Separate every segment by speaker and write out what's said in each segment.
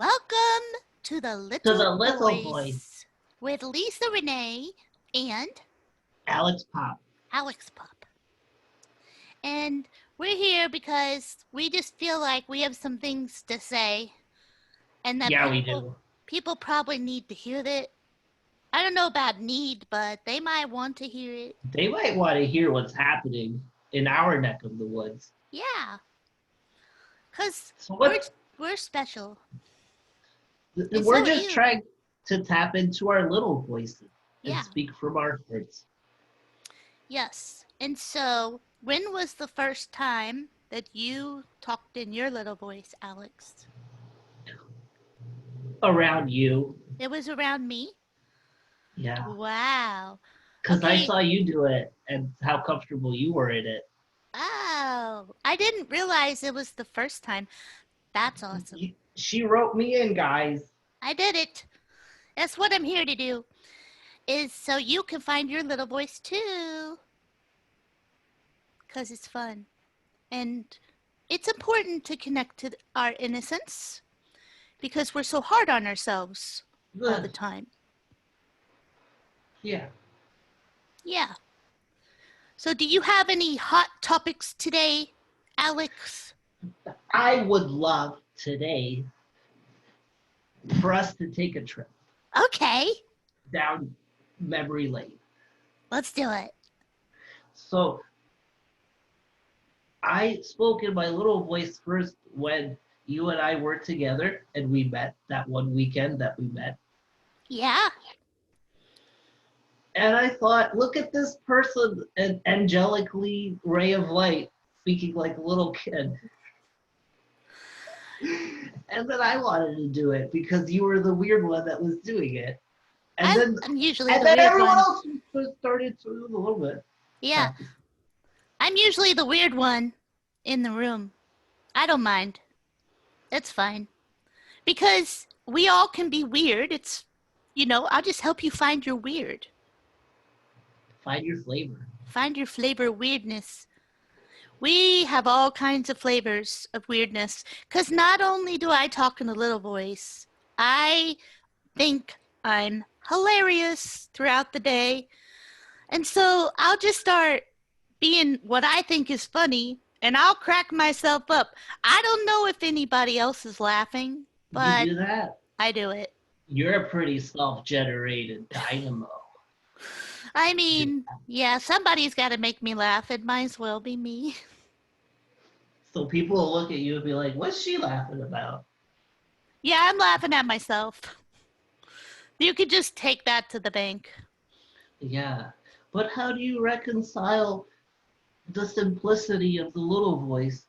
Speaker 1: Welcome to the
Speaker 2: To
Speaker 1: Little
Speaker 2: the little boy,
Speaker 1: Voice with Lisa Rene and
Speaker 2: Alex Pop.
Speaker 1: Alex Pop. And we're here because we just feel like we have some things to say and that
Speaker 2: Yeah, we
Speaker 1: people
Speaker 2: do.
Speaker 1: people probably need to hear that. I don't know about need, but they might want to hear it.
Speaker 2: They might want to hear what's happening in our neck of the woods.
Speaker 1: Yeah, cuz
Speaker 2: So
Speaker 1: we're
Speaker 2: what?
Speaker 1: we're special. And
Speaker 2: We're
Speaker 1: so are
Speaker 2: just
Speaker 1: you.
Speaker 2: trying to tap into our little voices and
Speaker 1: Yeah.
Speaker 2: speak from our hearts.
Speaker 1: Yes. And so, when was the first time that you talked in your little voice, Alex?
Speaker 2: Around you.
Speaker 1: It was around me?
Speaker 2: Yeah,
Speaker 1: Wow.
Speaker 2: because I
Speaker 1: Okay.
Speaker 2: saw you do it and how comfortable you were in it.
Speaker 1: Oh, I didn't realize it was the first time. That's awesome.
Speaker 2: She wrote me in, guys.
Speaker 1: I did it. That's what I'm here to do, is so you can find your little voice too. Because it's fun. And it's important to connect to our innocence because we're so hard on ourselves all the
Speaker 2: Good.
Speaker 1: time.
Speaker 2: Yeah.
Speaker 1: Yeah. So, do you have any hot topics today, Alex?
Speaker 2: I would love today for us to take a trip
Speaker 1: Okay,
Speaker 2: down memory lane.
Speaker 1: let's do it.
Speaker 2: So I spoke in my little voice first when you and I were together and we met that one weekend that we met.
Speaker 1: Yeah.
Speaker 2: And I thought, look at this person, an angelically ray of light, speaking like a little kid. And then I wanted to do it because you were the weird one that was doing it. And then
Speaker 1: I'm usually
Speaker 2: and
Speaker 1: the
Speaker 2: then
Speaker 1: weird
Speaker 2: everyone
Speaker 1: one.
Speaker 2: else started to move a little bit.
Speaker 1: Yeah, I'm usually the weird one in the room. I don't mind. It's fine. Because we all can be weird. I'll just help you find your weird.
Speaker 2: Find your flavor.
Speaker 1: Find your flavor weirdness. We have all kinds of flavors of weirdness. Because not only do I talk in a little voice, I think I'm hilarious throughout the day. And so I'll just start being what I think is funny and I'll crack myself up. I don't know if anybody else is laughing,
Speaker 2: You
Speaker 1: but
Speaker 2: do that.
Speaker 1: I do it.
Speaker 2: You're a pretty self-generated dynamo.
Speaker 1: I mean, yeah, somebody's got to make me laugh. It might as well be me.
Speaker 2: So people will look at you and be like, what's she laughing about?
Speaker 1: Yeah, I'm laughing at myself. You could just take that to the bank.
Speaker 2: Yeah. But how do you reconcile the simplicity of the little voice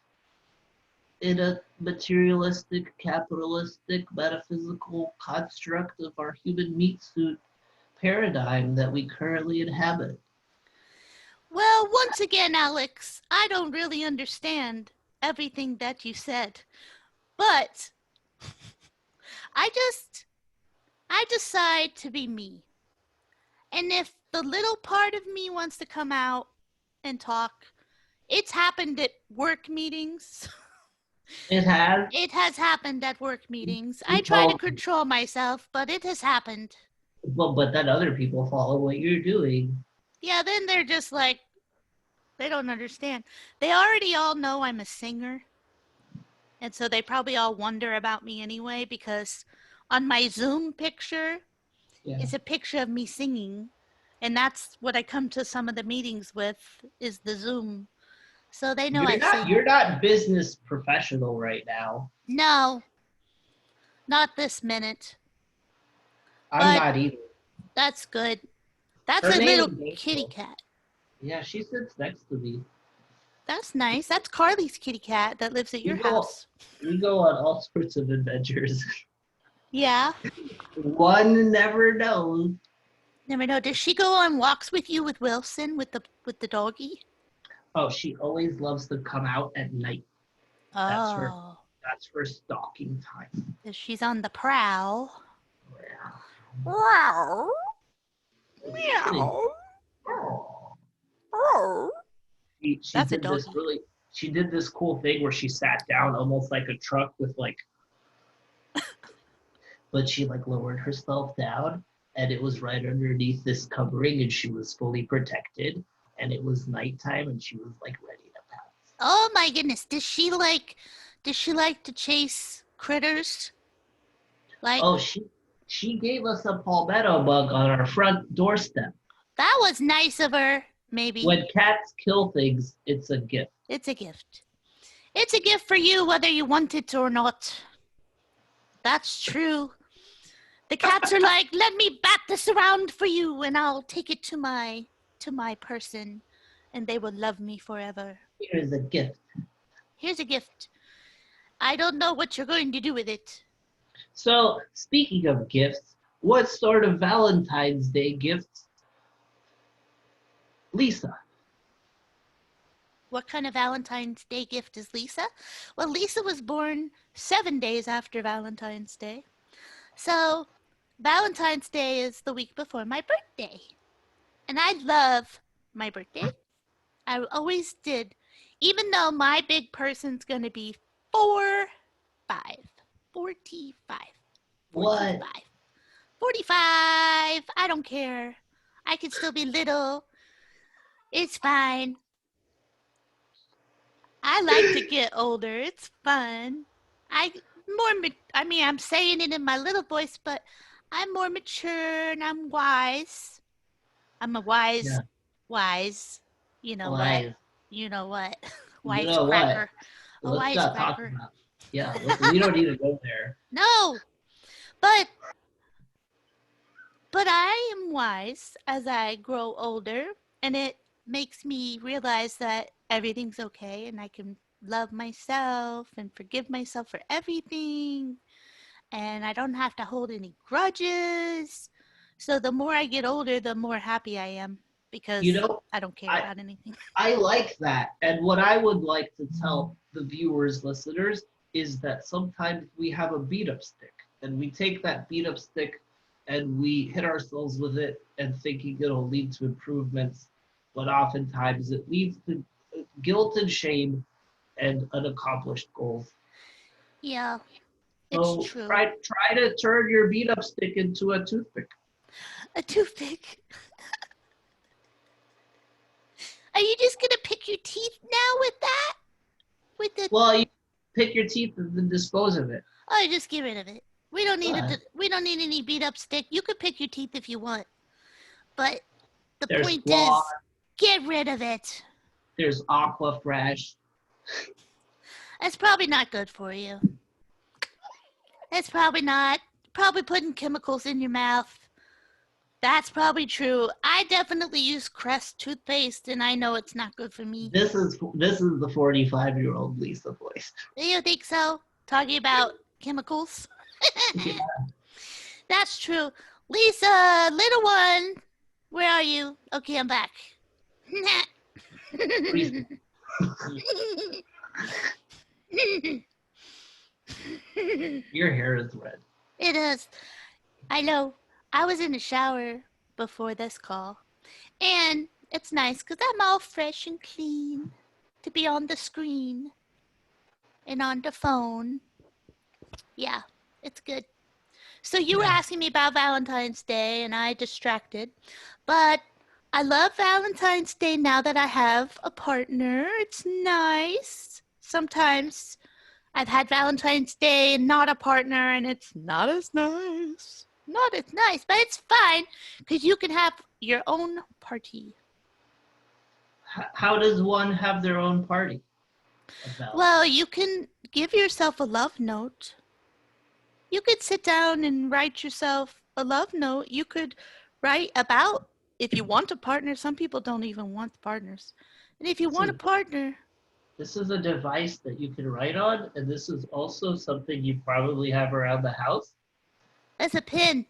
Speaker 2: in a materialistic, capitalistic, metaphysical construct of our human meat suit paradigm that we currently inhabit?
Speaker 1: Well, once again, Alex, I don't really understand everything that you said, but I just I decide to be me. And if the little part of me wants to come out and talk, it's happened at work meetings.
Speaker 2: It has.
Speaker 1: It has happened at work meetings. I try to
Speaker 2: Well,
Speaker 1: control myself, but it has happened.
Speaker 2: but then other people follow what you're doing.
Speaker 1: Yeah, then they're just like, they don't understand. They already all know I'm a singer. And so they probably all wonder about me anyway, because on my Zoom picture
Speaker 2: Yeah.
Speaker 1: is a picture of me singing. And that's what I come to some of the meetings with is the Zoom. So they know I
Speaker 2: You're
Speaker 1: sing.
Speaker 2: not business professional right now.
Speaker 1: No, not this minute.
Speaker 2: I'm
Speaker 1: But
Speaker 2: not either.
Speaker 1: that's good. That's
Speaker 2: Her
Speaker 1: a
Speaker 2: name
Speaker 1: little
Speaker 2: is
Speaker 1: kitty
Speaker 2: Jingle.
Speaker 1: cat.
Speaker 2: Yeah, she sits next to me.
Speaker 1: That's nice. That's Carly's kitty cat that lives at
Speaker 2: We
Speaker 1: your
Speaker 2: go
Speaker 1: house.
Speaker 2: we go on all sorts of adventures.
Speaker 1: Yeah.
Speaker 2: One never knows.
Speaker 1: Never know. Does she go on walks with you with Wilson with the doggy?
Speaker 2: Oh, she always loves to come out at night. That's her
Speaker 1: Oh.
Speaker 2: that's her stalking time.
Speaker 1: She's on the prowl.
Speaker 2: Yeah.
Speaker 1: Meow.
Speaker 2: Really.
Speaker 1: Meow.
Speaker 2: Oh.
Speaker 1: Oh.
Speaker 2: She
Speaker 1: That's a
Speaker 2: did this
Speaker 1: doggy.
Speaker 2: really she did this cool thing where she sat down almost like a truck with like but she like lowered herself down, and it was right underneath this covering, and she was fully protected, and it was nighttime, and she was like ready to pounce.
Speaker 1: Oh my goodness. Does she like to chase critters? Like,
Speaker 2: Oh, she gave us a palmetto bug on our front doorstep.
Speaker 1: that was nice of her, maybe.
Speaker 2: When cats kill things, it's a gift.
Speaker 1: It's a gift. It's a gift for you whether you want it or not. That's true. The cats are like, let me bat this around for you and I'll take it to my person and they will love me forever.
Speaker 2: Here's a gift.
Speaker 1: Here's a gift. I don't know what you're going to do with it.
Speaker 2: So, speaking of gifts, what sort of Valentine's Day gifts, Lisa?
Speaker 1: What kind of Valentine's Day gift is Lisa? Well, Lisa was born 7 days after Valentine's Day. So, Valentine's Day is the week before my birthday. And I love my birthday. I always did. Even though my big person's going to be 45.
Speaker 2: What?
Speaker 1: 45. I don't care. I can still be little. It's fine. I like to get older. It's fun. I'm saying it in my little voice, but I'm more mature and I'm wise. I'm a
Speaker 2: Yeah.
Speaker 1: wise, you know what?
Speaker 2: Wise.
Speaker 1: You know what?
Speaker 2: You know what?
Speaker 1: Wisecracker. A
Speaker 2: Let's not talk
Speaker 1: wisecracker.
Speaker 2: about. Yeah, we don't need to go there.
Speaker 1: No, but I am wise as I grow older, and it makes me realize that everything's okay and I can love myself and forgive myself for everything, and I don't have to hold any grudges. So the more I get older, the more happy I am
Speaker 2: You
Speaker 1: because
Speaker 2: know,
Speaker 1: I don't care
Speaker 2: I
Speaker 1: about anything.
Speaker 2: I like that. And what I would like to tell the viewers, listeners, is that sometimes we have a beat up stick and we take that beat up stick and we hit ourselves with it and thinking it'll lead to improvements. But oftentimes it leads to guilt and shame and unaccomplished goals.
Speaker 1: Yeah, it's
Speaker 2: So
Speaker 1: true.
Speaker 2: try to turn your beat up stick into a toothpick.
Speaker 1: A toothpick. Are you just gonna pick your teeth now with that? With the
Speaker 2: Well, you pick your teeth and then dispose of it.
Speaker 1: Oh, just get rid of it. We don't need
Speaker 2: But
Speaker 1: we don't need any beat up stick. You could pick your teeth if you want, but the
Speaker 2: there's
Speaker 1: point
Speaker 2: floss,
Speaker 1: is, get rid of it.
Speaker 2: there's aqua fresh.
Speaker 1: That's probably not good for you. That's probably not. Probably putting chemicals in your mouth. That's probably true. I definitely use Crest toothpaste, and I know it's not good for me.
Speaker 2: This is the 45-year-old Lisa voice.
Speaker 1: Do you think so? Talking about chemicals?
Speaker 2: Yeah.
Speaker 1: That's true. Lisa, little one, where are you? Okay, I'm back.
Speaker 2: Your hair is red.
Speaker 1: It is. I know. I was in the shower before this call, and it's nice because I'm all fresh and clean to be on the screen and on the phone. Yeah, it's good. So you were
Speaker 2: Yeah.
Speaker 1: asking me about Valentine's Day, and I distracted, but I love Valentine's Day now that I have a partner. It's nice. Sometimes I've had Valentine's Day and not a partner, and it's not as nice. Not as nice, but it's fine because you can have your own party.
Speaker 2: How does one have their own party?
Speaker 1: Well, you can give yourself a love note. You could sit down and write yourself a love note. You could write about if you want a partner. Some people don't even want partners. And if you want a partner,
Speaker 2: This is a device that you can write on, and this is also something you probably have around the house.
Speaker 1: that's a pin.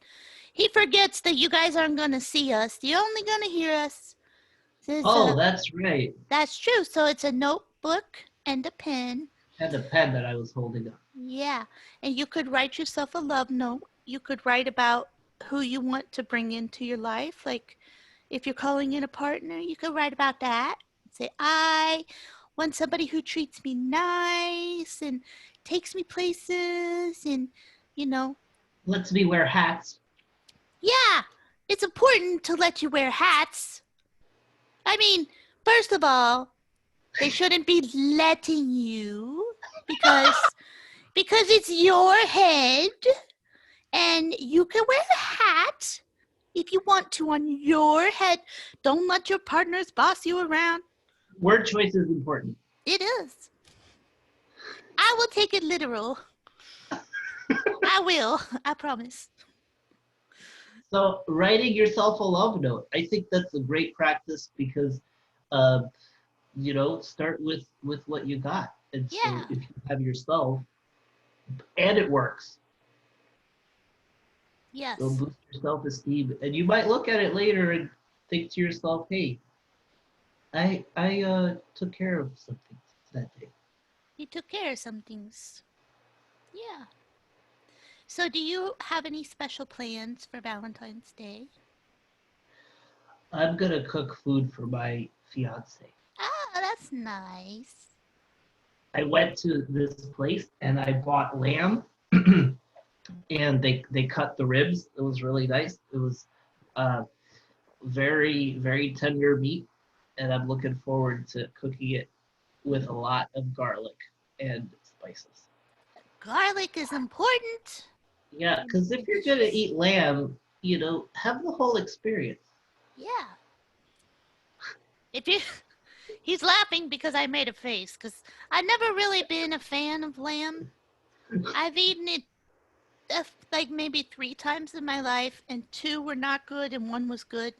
Speaker 1: He forgets that you guys aren't going to see us. You're only going to hear us.
Speaker 2: Oh, that's right.
Speaker 1: That's true. So it's a notebook and a pen.
Speaker 2: And the pen that I was holding up.
Speaker 1: Yeah. And you could write yourself a love note. You could write about who you want to bring into your life. Like if you're calling in a partner, you could write about that. Say, I want somebody who treats me nice and takes me places and, you know,
Speaker 2: Lets me wear hats.
Speaker 1: Yeah, it's important to let you wear hats. I mean, first of all, they shouldn't be letting you because it's your head and you can wear a hat if you want to on your head. Don't let your partners boss you around.
Speaker 2: Word choice is important.
Speaker 1: It is. I will take it literal. I will. I promise.
Speaker 2: So writing yourself a love note, I think that's a great practice because, uh, start with what you got. And so
Speaker 1: Yeah.
Speaker 2: if you have yourself, and it works, it'll
Speaker 1: Yes.
Speaker 2: boost your self-esteem. And you might look at it later and think to yourself, hey, I took care of something that day.
Speaker 1: You took care of some things. Yeah. So, do you have any special plans for Valentine's Day?
Speaker 2: I'm gonna cook food for my fiance.
Speaker 1: Ah, that's nice.
Speaker 2: I went to this place and I bought lamb, and they cut the ribs. It was really nice. It was uh, very very tender meat, and I'm looking forward to cooking it with a lot of garlic and spices.
Speaker 1: Garlic is important
Speaker 2: Yeah,
Speaker 1: in
Speaker 2: because
Speaker 1: the
Speaker 2: if you're gonna
Speaker 1: dishes.
Speaker 2: eat lamb, have the whole experience.
Speaker 1: Yeah. If you He's laughing because I made a face cuz I've never really been a fan of lamb. I've eaten it like maybe 3 times in my life and 2 were not good and 1 was good.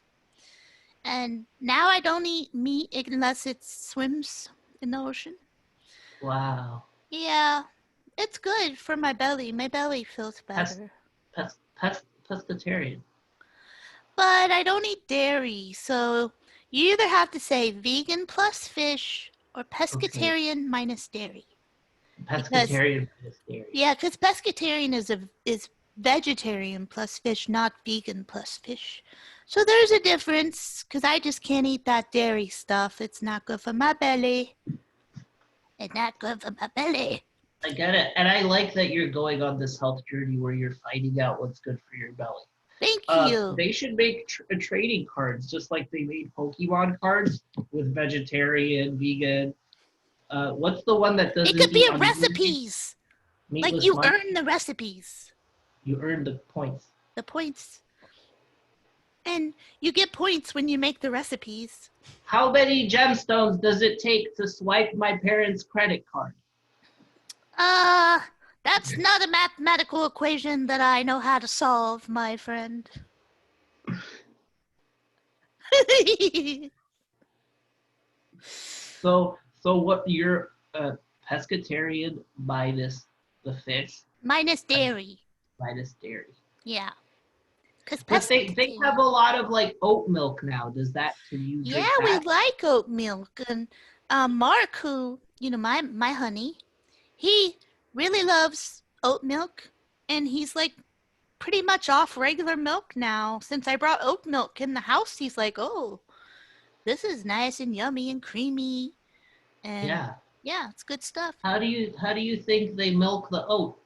Speaker 1: And now I don't eat meat unless it swims in the ocean.
Speaker 2: Wow.
Speaker 1: Yeah. It's good for my belly. My belly feels
Speaker 2: Pest,
Speaker 1: better.
Speaker 2: pescatarian.
Speaker 1: But I don't eat dairy, so you either have to say vegan plus fish or
Speaker 2: Okay.
Speaker 1: pescatarian minus dairy. Because
Speaker 2: Pescatarian minus dairy.
Speaker 1: yeah, because pescatarian is vegetarian plus fish, not vegan plus fish. So there's a difference. Because I just can't eat that dairy stuff. It's not good for my belly. It's not good for my belly.
Speaker 2: I get it. And I like that you're going on this health journey where you're finding out what's good for your belly.
Speaker 1: Thank you.
Speaker 2: They should make trading cards just like they made Pokemon cards with vegetarian, vegan. What's the one that
Speaker 1: It
Speaker 2: doesn't
Speaker 1: could be
Speaker 2: eat
Speaker 1: a
Speaker 2: unusually?
Speaker 1: recipes. Like
Speaker 2: Meatless
Speaker 1: you
Speaker 2: month?
Speaker 1: earn the recipes,
Speaker 2: You earn the points.
Speaker 1: the points, and you get points when you make the recipes.
Speaker 2: How many gemstones does it take to swipe my parents' credit card?
Speaker 1: Uh, that's not a mathematical equation that I know how to solve, my friend.
Speaker 2: So what? You're pescatarian minus the fish,
Speaker 1: Minus
Speaker 2: uh,
Speaker 1: dairy.
Speaker 2: minus dairy.
Speaker 1: Yeah. Because
Speaker 2: But they have a
Speaker 1: pescatarian.
Speaker 2: lot of like oat milk now. Can you
Speaker 1: Yeah,
Speaker 2: drink
Speaker 1: we
Speaker 2: that?
Speaker 1: like oat milk. And Mark, who, my honey, he really loves oat milk. And he's like pretty much off regular milk now. Since I brought oat milk in the house, he's like, oh, this is nice and yummy and creamy. And
Speaker 2: Yeah.
Speaker 1: yeah, it's good stuff.
Speaker 2: How do you think they milk the oat?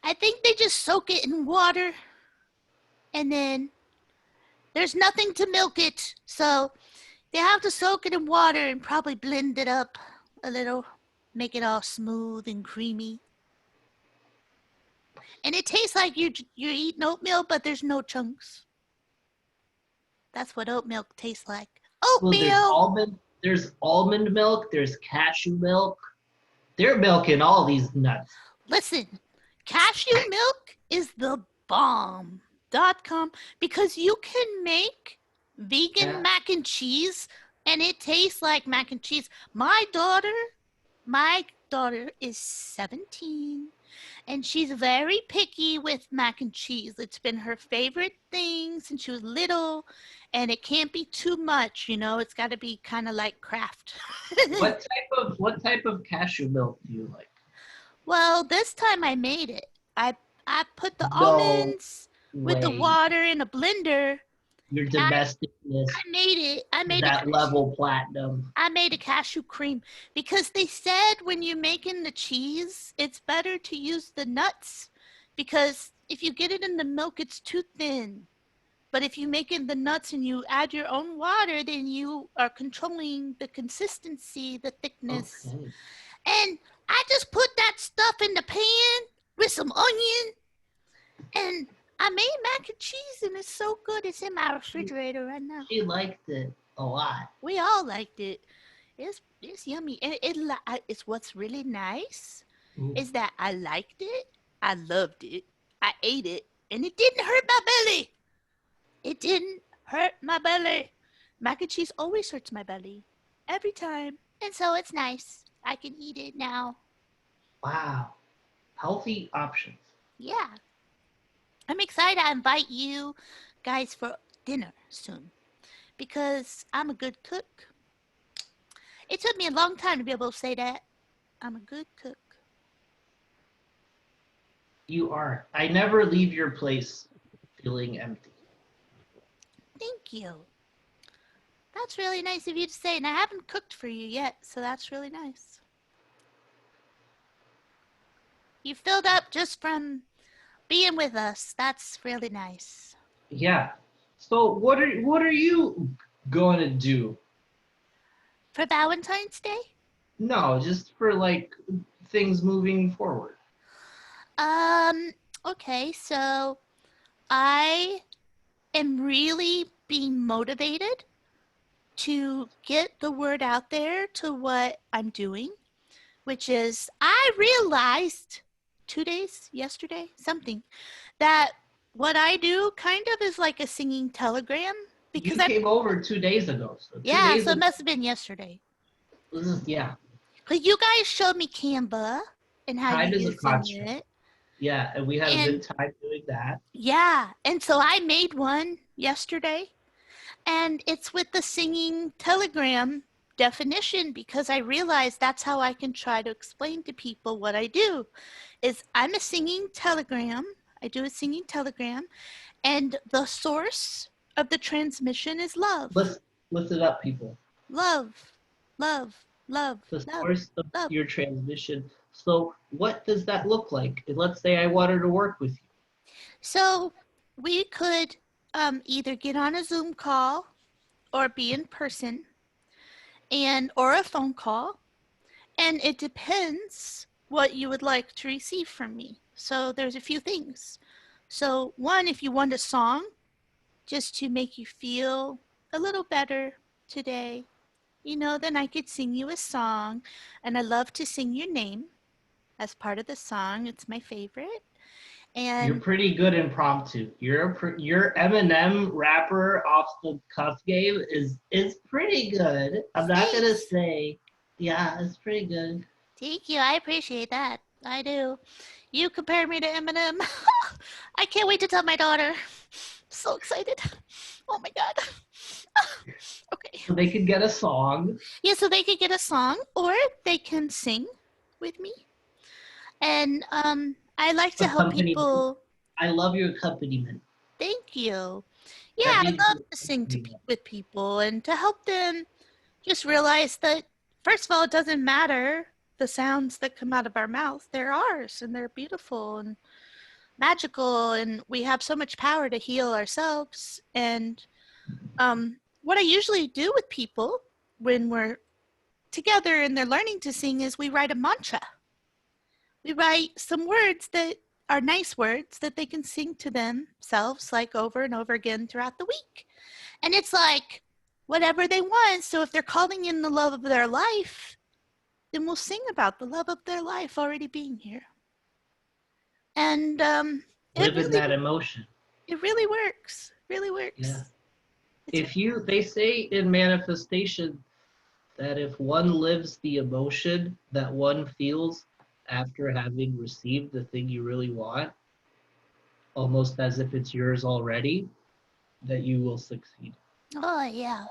Speaker 1: I think they just soak it in water and then there's nothing to milk it. So they have to soak it in water and probably blend it up a little, make it all smooth and creamy. And it tastes like you're eating oatmeal, but there's no chunks. That's what oat milk tastes like.
Speaker 2: Well, there's
Speaker 1: Oatmeal!
Speaker 2: almond milk, there's cashew milk. They're milking all these nuts.
Speaker 1: Listen, cashew milk is the bomb.com because you can make vegan
Speaker 2: Yeah.
Speaker 1: mac and cheese and it tastes like mac and cheese. My daughter is 17 and she's very picky with mac and cheese. It's been her favorite thing since she was little and it can't be too much, it's got to be kind of like Kraft.
Speaker 2: What type of cashew milk do you like?
Speaker 1: Well, this time I made it. I put the
Speaker 2: No
Speaker 1: almonds with the
Speaker 2: way.
Speaker 1: water in a blender.
Speaker 2: Your
Speaker 1: And
Speaker 2: domesticness
Speaker 1: I made it.
Speaker 2: is at level platinum.
Speaker 1: I made a cashew cream because they said when you're making the cheese, it's better to use the nuts because if you get it in the milk, it's too thin. But if you make it in the nuts and you add your own water, then you are controlling the consistency, the thickness.
Speaker 2: Okay.
Speaker 1: And I just put that stuff in the pan with some onion, and I made mac and cheese, and it's so good. It's in my refrigerator right now.
Speaker 2: She liked it a lot.
Speaker 1: We all liked it. It's yummy, and it's what's really nice
Speaker 2: Ooh.
Speaker 1: is that I liked it, I loved it, I ate it, and it didn't hurt my belly. It didn't hurt my belly. Mac and cheese always hurts my belly, every time, and so it's nice. I can eat it now.
Speaker 2: Wow. Healthy options.
Speaker 1: Yeah, I'm excited. I invite you guys for dinner soon because I'm a good cook. It took me a long time to be able to say that. I'm a good cook.
Speaker 2: You are. I never leave your place feeling empty.
Speaker 1: Thank you. That's really nice of you to say, and I haven't cooked for you yet, so that's really nice. You filled up just from being with us. That's really nice.
Speaker 2: Yeah. So what are you going to do?
Speaker 1: For Valentine's Day?
Speaker 2: No, just for like things moving forward.
Speaker 1: Okay, so I am really being motivated to get the word out there to what I'm doing, which is I realized 2 days, yesterday, something, that what I do kind of is like a singing telegram because
Speaker 2: You came over 2 days ago. So two
Speaker 1: yeah,
Speaker 2: days
Speaker 1: so it
Speaker 2: ago.
Speaker 1: must have been yesterday.
Speaker 2: Yeah.
Speaker 1: Because you guys showed me Canva and how
Speaker 2: Time
Speaker 1: you're
Speaker 2: is a
Speaker 1: using
Speaker 2: construct.
Speaker 1: it.
Speaker 2: Yeah, and we had a
Speaker 1: And
Speaker 2: good time doing that.
Speaker 1: yeah, and so I made one yesterday, and it's with the singing telegram definition because I realized that's how I can try to explain to people what I do. Is I'm a singing telegram. I do a singing telegram, and the source of the transmission is love.
Speaker 2: Let's it up, people.
Speaker 1: Love, love, love,
Speaker 2: The
Speaker 1: love,
Speaker 2: source of
Speaker 1: love.
Speaker 2: your transmission. So what does that look like? And let's say I wanted to work with you.
Speaker 1: So we could either get on a Zoom call or be in person and or a phone call, and it depends what you would like to receive from me. So there's a few things. So one, if you want a song just to make you feel a little better today, then I could sing you a song, and I love to sing your name as part of the song. It's my favorite.
Speaker 2: You're
Speaker 1: And
Speaker 2: pretty good impromptu. Your Eminem rapper off the cuff game is pretty good. I'm not gonna
Speaker 1: thanks.
Speaker 2: say, yeah, it's pretty good.
Speaker 1: Thank you. I appreciate that. I do. You compare me to Eminem. I can't wait to tell my daughter. So excited. Oh my God. Okay.
Speaker 2: So they could get a song.
Speaker 1: Yeah, so they could get a song or they can sing with me. And I like to help
Speaker 2: Accompaniment.
Speaker 1: people.
Speaker 2: I love your accompaniment.
Speaker 1: Thank you. Yeah,
Speaker 2: That
Speaker 1: I
Speaker 2: means
Speaker 1: love to sing with people and to help them just realize that, first of all, it doesn't matter the sounds that come out of our mouth. They're ours and they're beautiful and magical, and we have so much power to heal ourselves. And what I usually do with people when we're together and they're learning to sing is we write a mantra. We write some words that are nice words that they can sing to themselves like over and over again throughout the week. And it's like whatever they want. So if they're calling in the love of their life, then we'll sing about the love of their life already being here. And
Speaker 2: live in that emotion.
Speaker 1: it really works. Really
Speaker 2: Yeah.
Speaker 1: works.
Speaker 2: They say in manifestation that if one lives the emotion that one feels after having received the thing you really want, almost as if it's yours already, that you will succeed.
Speaker 1: Oh yeah.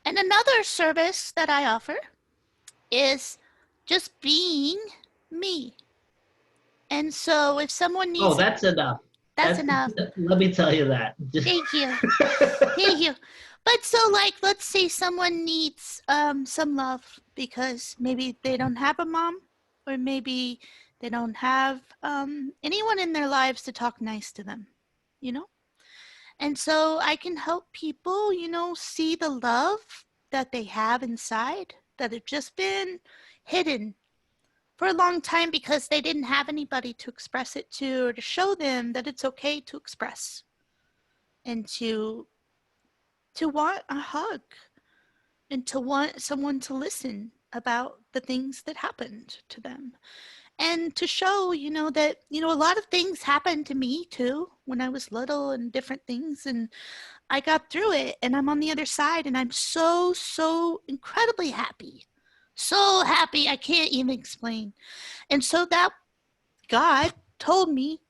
Speaker 1: And another service that I offer is just being me. And so if someone needs
Speaker 2: that's enough.
Speaker 1: that's enough.
Speaker 2: Let me tell you that.
Speaker 1: Thank you. Thank you. But so like let's say someone needs some love because maybe they don't have a mom, or maybe They don't have anyone in their lives to talk nice to them, you know? And so I can help people, see the love that they have inside that have just been hidden for a long time because they didn't have anybody to express it to or to show them that it's okay to express and to want a hug and to want someone to listen about the things that happened to them and to show that a lot of things happened to me too when I was little and different things, and I got through it and I'm on the other side and I'm so incredibly happy, so happy I can't even explain. And so that God told me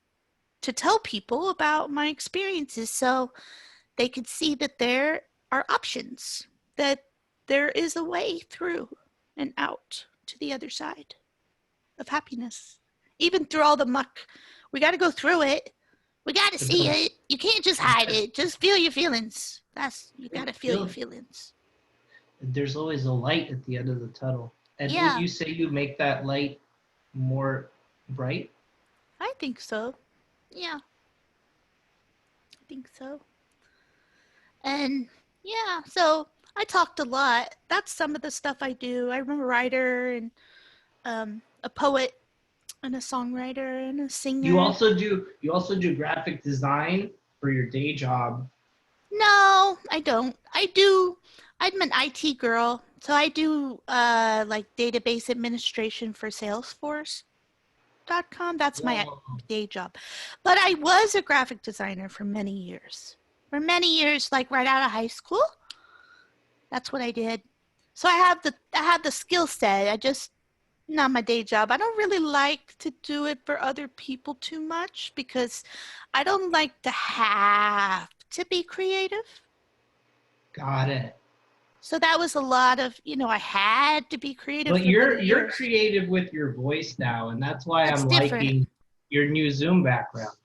Speaker 1: to tell people about my experiences so they could see that there are options, that there is a way through and out to the other side of happiness. Even through all the muck, we got to go through it. We got to see it. You can't just hide it. Just feel your feelings. You got to feel your feelings.
Speaker 2: There's always a light at the end of the tunnel. And would
Speaker 1: Yeah,
Speaker 2: you say you make that light more bright?
Speaker 1: I think so. Yeah, I think so. And yeah, so I talked a lot. That's some of the stuff I do. I'm a writer and a poet and a songwriter and a singer.
Speaker 2: You also do graphic design for your day job.
Speaker 1: No, I don't. I'm an IT girl, so I do like database administration for Salesforce.com. That's my
Speaker 2: Whoa.
Speaker 1: day job. But I was a graphic designer for many years. For many years, like right out of high school. That's what I did. So I have the skill set. I just not my day job. I don't really like to do it for other people too much because I don't like to have to be creative.
Speaker 2: Got it.
Speaker 1: So that was a lot of, I had to be creative
Speaker 2: But
Speaker 1: for many
Speaker 2: you're
Speaker 1: years.
Speaker 2: creative with your voice now, and that's why
Speaker 1: That's
Speaker 2: I'm
Speaker 1: different.
Speaker 2: liking your new Zoom background.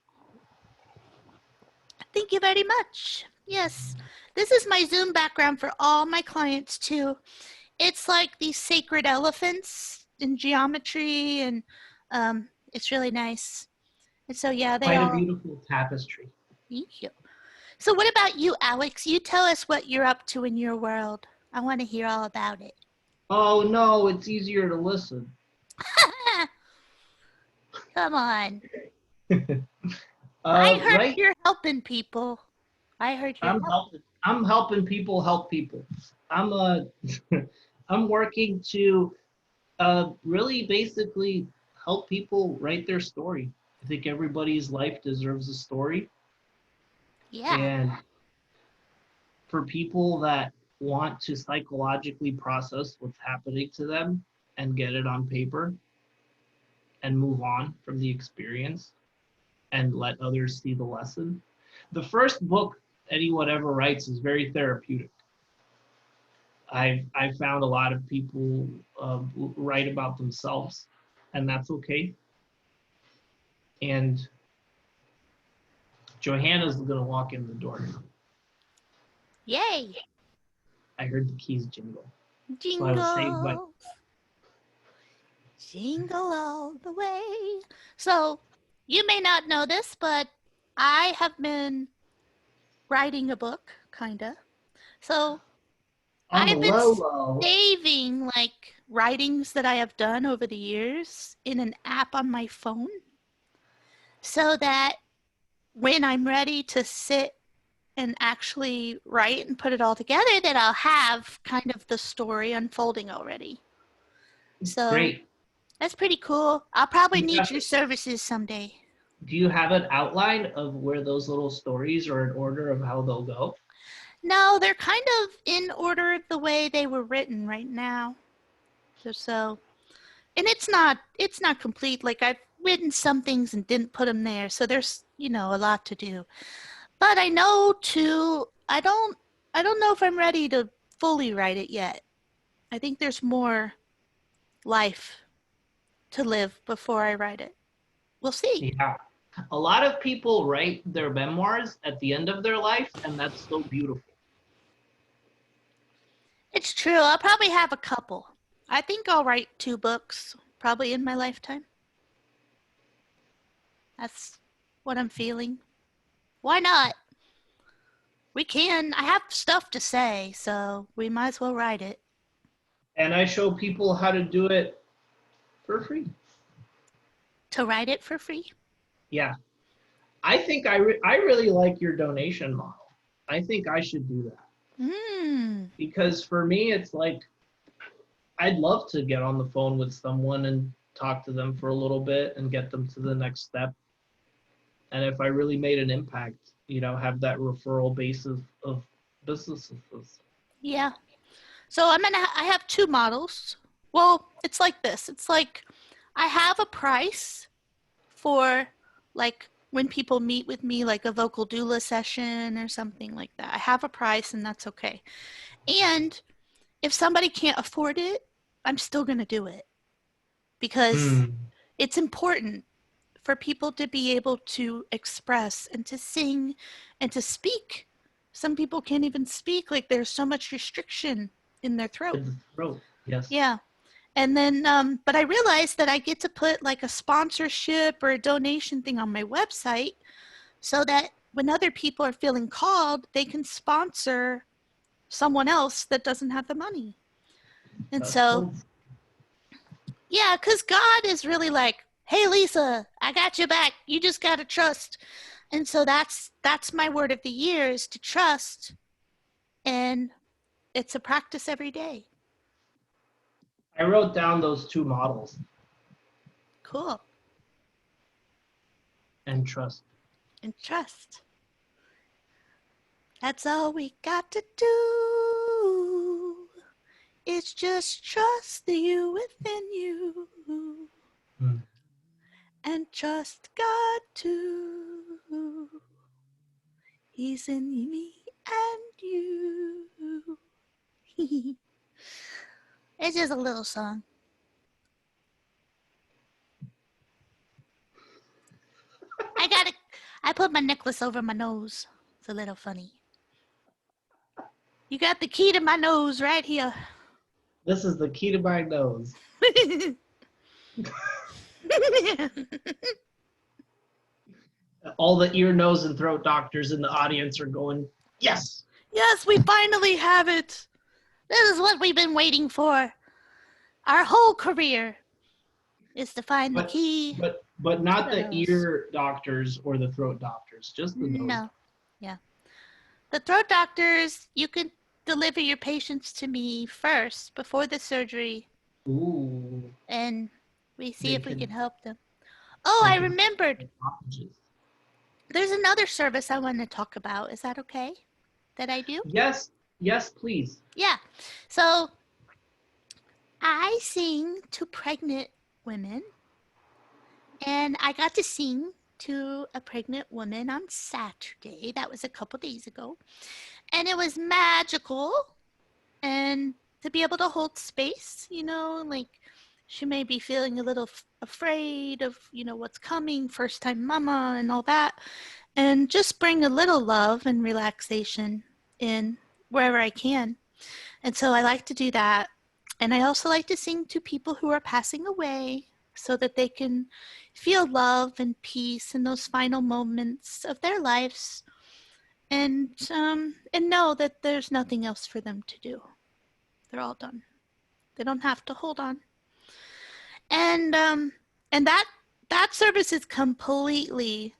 Speaker 1: Thank you very much. Yes. This is my Zoom background for all my clients too. It's like these sacred elephants in geometry and it's really nice. And so yeah, they
Speaker 2: Quite a
Speaker 1: all
Speaker 2: beautiful tapestry.
Speaker 1: thank you. So what about you, Alex? You tell us what you're up to in your world. I want to hear all about it.
Speaker 2: Oh no, it's easier to listen.
Speaker 1: Come on. I heard
Speaker 2: Right.
Speaker 1: you're helping people. I heard you're helping.
Speaker 2: I'm helping people help people. I'm I'm working to really basically help people write their story. I think everybody's life deserves a story,
Speaker 1: Yeah.
Speaker 2: and for people that want to psychologically process what's happening to them and get it on paper and move on from the experience and let others see the lesson. The first book anyone ever writes is very therapeutic. I've found a lot of people write about themselves, and that's okay. And Johanna's gonna walk in the door.
Speaker 1: Yay.
Speaker 2: I heard the keys jingle, so I was saved by.
Speaker 1: Jingle. Jingle all the way. So, you may not know this, but I have been writing a book, kinda. So,
Speaker 2: On the
Speaker 1: I've been
Speaker 2: low low.
Speaker 1: saving like writings that I have done over the years in an app on my phone so that when I'm ready to sit and actually write and put it all together, that I'll have kind of the story unfolding already. So
Speaker 2: Great.
Speaker 1: that's pretty cool. I'll probably
Speaker 2: You
Speaker 1: need
Speaker 2: have,
Speaker 1: your services someday.
Speaker 2: do you have an outline of where those little stories or an order of how they'll go?
Speaker 1: No, they're kind of in order the way they were written right now. So and it's not complete. Like I've written some things and didn't put them there. So there's, a lot to do. But I know to I don't know if I'm ready to fully write it yet. I think there's more life to live before I write it. We'll see.
Speaker 2: Yeah. A lot of people write their memoirs at the end of their life, and that's so beautiful.
Speaker 1: It's true. I'll probably have a couple. I think I'll write 2 books probably in my lifetime. That's what I'm feeling. Why not? We can. I have stuff to say, so we might as well write it.
Speaker 3: And I show people how to do it for free.
Speaker 1: To write it for free?
Speaker 3: Yeah. I think I really like your donation model. I think I should do that. Because for me, it's like, I'd love to get on the phone with someone and talk to them for a little bit and get them to the next step. And if I really made an impact, have that referral basis of businesses.
Speaker 1: Yeah. So I have two models. Well, it's like this. It's like I have a price for like when people meet with me, like a vocal doula session or something like that. I have a price and that's okay. And if somebody can't afford it, I'm still going to do it because it's important for people to be able to express and to sing and to speak. Some people can't even speak, like there's so much restriction in their throat.
Speaker 3: In the throat, yes.
Speaker 1: Yeah. And then, but I realized that I get to put like a sponsorship or a donation thing on my website so that when other people are feeling called, they can sponsor someone else that doesn't have the money. And
Speaker 3: That's
Speaker 1: so,
Speaker 3: cool.
Speaker 1: yeah, because God is really like, hey, Lisa, I got your back. You just got to trust. And so that's my word of the year is to trust. And it's a practice every day.
Speaker 3: I wrote down those two models.
Speaker 1: Cool.
Speaker 3: And trust.
Speaker 1: And trust. That's all we got to do. It's just trust you within you. And trust God too. He's in me and you. It's just a little song. I put my necklace over my nose. It's a little funny. You got the key to my nose right here.
Speaker 3: This is the key to my nose. All the ear, nose, and throat doctors in the audience are going, yes!
Speaker 1: Yes, we finally have it. This is what we've been waiting for. Our whole career is to find the key.
Speaker 3: But not the
Speaker 1: nose.
Speaker 3: ear doctors or the throat doctors, just the nose.
Speaker 1: No. Yeah. The throat doctors, you can deliver your patients to me first before the surgery.
Speaker 3: Ooh.
Speaker 1: And we see if we can help them. Oh, I remembered. There's another service I want to talk about. Is that okay? That I do?
Speaker 3: Yes, please.
Speaker 1: Yeah. So I sing to pregnant women. And I got to sing to a pregnant woman on Saturday. That was a couple days ago. And it was magical. And to be able to hold space, like she may be feeling a little afraid of, what's coming, first time mama and all that. And just bring a little love and relaxation in wherever I can. And so I like to do that. And I also like to sing to people who are passing away so that they can feel love and peace in those final moments of their lives and know that there's nothing else for them to do. They're all done. They don't have to hold on. And that service is completely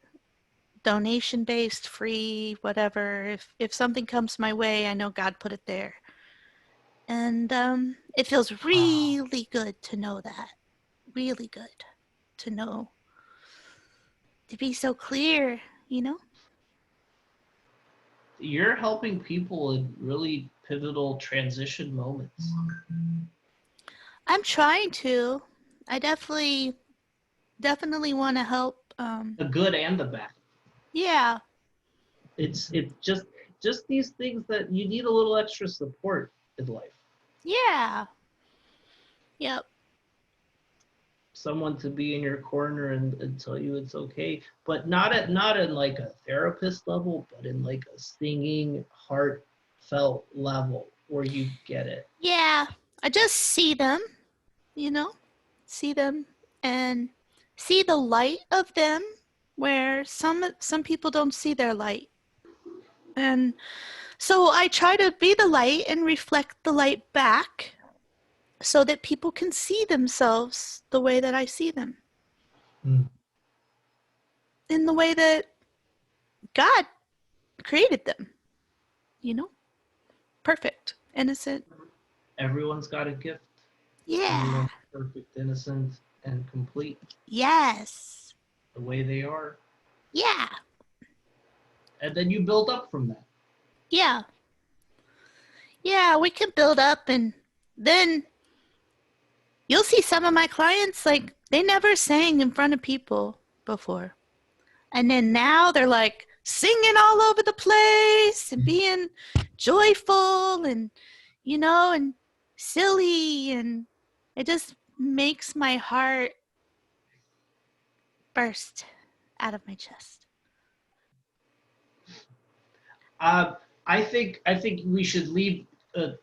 Speaker 1: donation based, free, whatever. If something comes my way, I know God put it there. And it feels really good to know that. Really good to know. To be so clear,
Speaker 3: You're helping people in really pivotal transition moments.
Speaker 1: I'm trying to. I definitely want to help.
Speaker 3: The good and the bad.
Speaker 1: Yeah.
Speaker 3: It's just these things that you need a little extra support in life.
Speaker 1: Yeah. Yep.
Speaker 3: Someone to be in your corner and tell you it's okay, but not in like a therapist level, but in like a singing, heartfelt level where you get it.
Speaker 1: Yeah. I just see them, see them and see the light of them where some people don't see their light. And so I try to be the light and reflect the light back so that people can see themselves the way that I see them.
Speaker 3: Mm.
Speaker 1: In the way that God created them, you know? Perfect, innocent.
Speaker 3: Everyone's got a gift.
Speaker 1: Yeah.
Speaker 3: Everyone's perfect, innocent, and complete
Speaker 1: Yes.
Speaker 3: the way they are.
Speaker 1: Yeah.
Speaker 3: And then you build up from that.
Speaker 1: Yeah. Yeah, we can build up, and then you'll see some of my clients, like, they never sang in front of people before. And then now they're like singing all over the place and being joyful and, you know, and silly. And it just makes my heart burst out of my chest.
Speaker 3: I think we should leave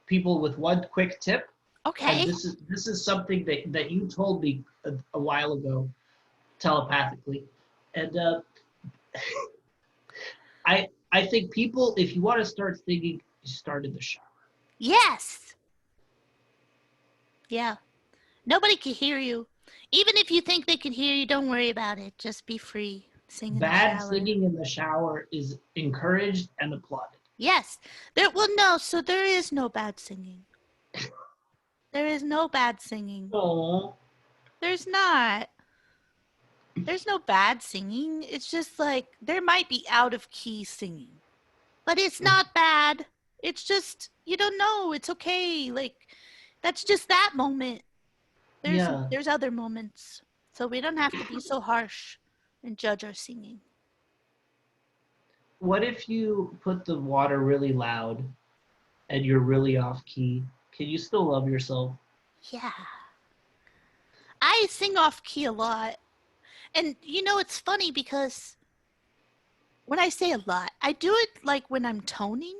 Speaker 3: people with one quick tip.
Speaker 1: Okay.
Speaker 3: And this is something that you told me a while ago, telepathically, and I think people, if you want to start thinking, you start in the shower.
Speaker 1: Yes. Yeah. Nobody can hear you. Even if you think they can hear you, don't worry about it. Just be free. Sing in the
Speaker 3: Bad
Speaker 1: shower.
Speaker 3: singing in the shower is encouraged and applauded.
Speaker 1: Yes. So there is no bad singing. There is no bad singing.
Speaker 3: Oh.
Speaker 1: There's not. There's no bad singing. It's just like there might be out of key singing, but it's not bad. It's just you don't know. It's okay. Like that's just that moment. There's other moments, so we don't have to be so harsh and judge our singing.
Speaker 3: What if you put the water really loud and you're really off key? Can you still love yourself?
Speaker 1: Yeah. I sing off key a lot. And you know, it's funny because when I say a lot, I do it like when I'm toning,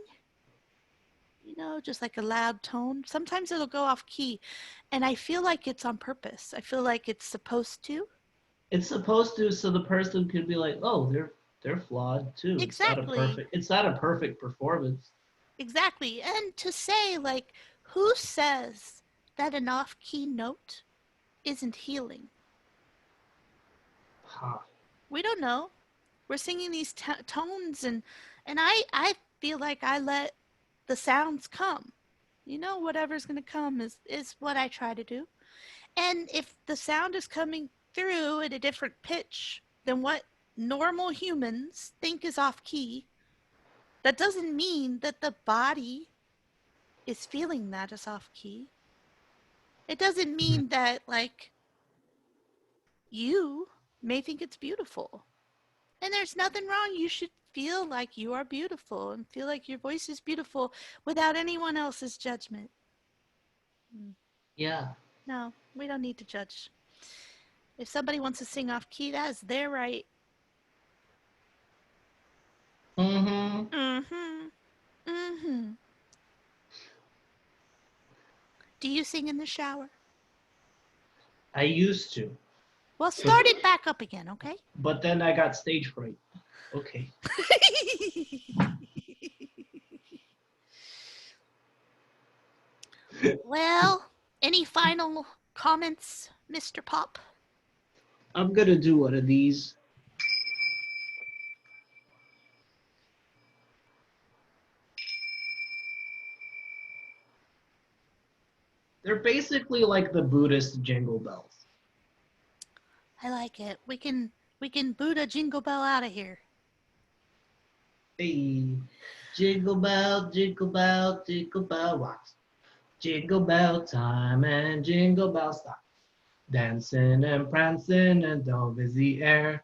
Speaker 1: you know, just like a loud tone. Sometimes it'll go off key and I feel like it's on purpose. I feel like it's supposed to.
Speaker 3: It's supposed to, so the person could be like, "Oh, they're flawed too.
Speaker 1: Exactly.
Speaker 3: It's not a perfect performance."
Speaker 1: Exactly. And to say, like, who says that an off key note isn't healing?
Speaker 3: Huh.
Speaker 1: We don't know. We're singing these tones, and I feel like I let the sounds come. You know, whatever's going to come is what I try to do. And if the sound is coming through at a different pitch than what normal humans think is off key, that doesn't mean that the body is feeling that as off key. It doesn't mean that, like, you may think it's beautiful. And there's nothing wrong. You should feel like you are beautiful and feel like your voice is beautiful without anyone else's judgment.
Speaker 3: Yeah.
Speaker 1: No, we don't need to judge. If somebody wants to sing off key, that is their right.
Speaker 3: Mm-hmm.
Speaker 1: Mm-hmm. Mm-hmm. Do you sing in the shower?
Speaker 3: I used to.
Speaker 1: Well, start it back up again, okay?
Speaker 3: But then I got stage fright. Okay.
Speaker 1: Well, any final comments, Mr. Pop?
Speaker 3: I'm gonna do one of these. They're basically like the Buddhist jingle bells.
Speaker 1: I like it. We can Buddha Jingle Bell out of here.
Speaker 3: Hey, jingle bell, jingle bell, jingle bell rocks. Jingle bell time and jingle bell stop. Dancing and prancing and dove is the air.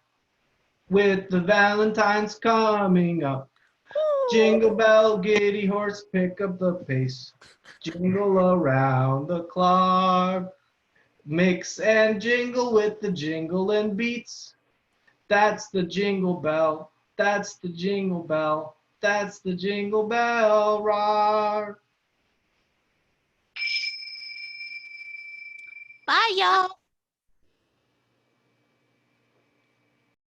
Speaker 3: With the Valentines coming up. Jingle bell, giddy horse, pick up the pace. Jingle around the clock. Mix and jingle with the jingling beats. That's the jingle bell. That's the jingle bell. That's the jingle bell rock.
Speaker 1: Bye, y'all.